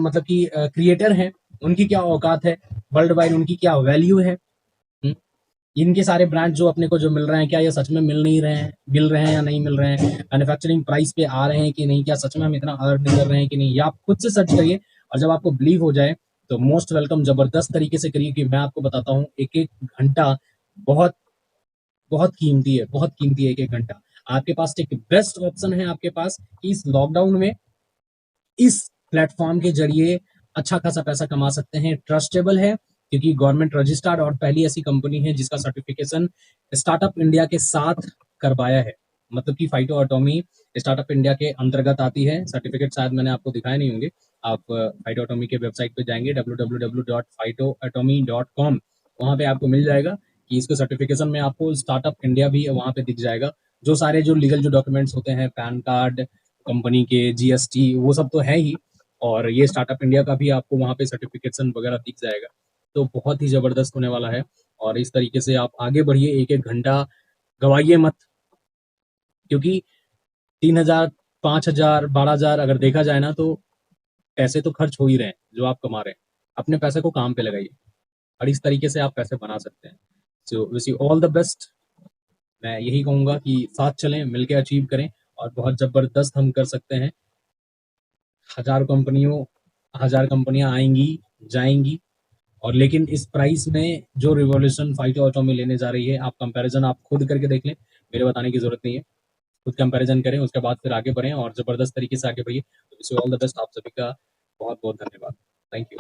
मतलब कि क्रिएटर हैं, उनकी क्या औकात है? वर्ल्ड वाइड उनकी क्या वैल्यू है? हुँ? इनके सारे ब्रांड जो अपने को जो मिल रहे हैं, क्या ये सच में मिल रहे हैं या नहीं मिल रहे हैं? मैन्युफैक्चरिंग प्राइस पे आ रहे हैं कि नहीं? क्या सच में हम इतना अर्न कर रहे हैं कि नहीं? ये आप खुद से सर्च करिए और जब आपको बिलीव हो जाए, तो मोस्ट वेलकम ज़बरदस्त तरीके से करिए कि मैं आपको बताता हूँ, एक-एक घंटा बहुत बहुत कीमती है एक-एक घंटा। आपके पास एक बेस्ट ऑप्शन है आपके पास कि इस लॉकडाउन में इस प्लेटफॉर्म के जरिए अच्छा खासा पैसा कमा सकते हैं। ट्रस्टेबल है क्योंकि गवर्नमेंट रजिस्टर्ड और पहली ऐसी कंपनी है जिसका सर्टिफिकेशन स्टार्टअप इंडिया के साथ करवाया है। मतलब कि फाइटो एटॉमी स्टार्टअप इंडिया के अंतर्गत आती है। सर्टिफिकेट शायद मैंने आपको दिखाए नहीं होंगे। आप फाइटो एटॉमी के वेबसाइट पे जाएंगे www.phytoatomy.com, वहाँ पे आपको मिल जाएगा कि इसके सर्टिफिकेशन में आपको स्टार्टअप इंडिया भी वहाँ पे दिख जाएगा। जो सारे जो लीगल जो डॉक्यूमेंट्स होते हैं, पैन कार्ड, कंपनी के जीएसटी, वो सब तो है ही, और ये स्टार्टअप इंडिया का भी आपको वहाँ पे सर्टिफिकेशन वगैरह दिख जाएगा। तो बहुत ही ज़बरदस्त होने वाला है और इस तरीके से आप आगे बढ़िए, एक-एक घंटा गवाइए मत, क्योंकि 3,000, 5,000, 12,000 अगर देखा जाए ना, तो पैसे तो खर्च हो ही रहे हैं, जो आप कमा रहे हैं। अपने पैसे को काम पे लगाइए और इस तरीके से आप पैसे बना सकते हैं। So wish you all the best. मैं यही कहूँगा कि साथ चलें, मिलके अचीव करें और बहुत ज़बरदस्त हम कर सकते हैं। हज़ार कंपनियों 1000 कंपनियाँ आएँगी, जाएँगी, और लेकिन इस प्राइस में जो रिवॉल्यूशन फाइटो ऑटो में लेने जा रही है, आप कंपैरिज़न आप खुद करके देख लें, मेरे बताने की ज़रूरत नहीं है। खुद कंपैरिज़न करें, उसके बाद फिर आगे बढ़ें और ज़बरदस्त तरीके से आगे बढ़िए। तो wish you all the best. आप सभी का बहुत-बहुत धन्यवाद। Thank you.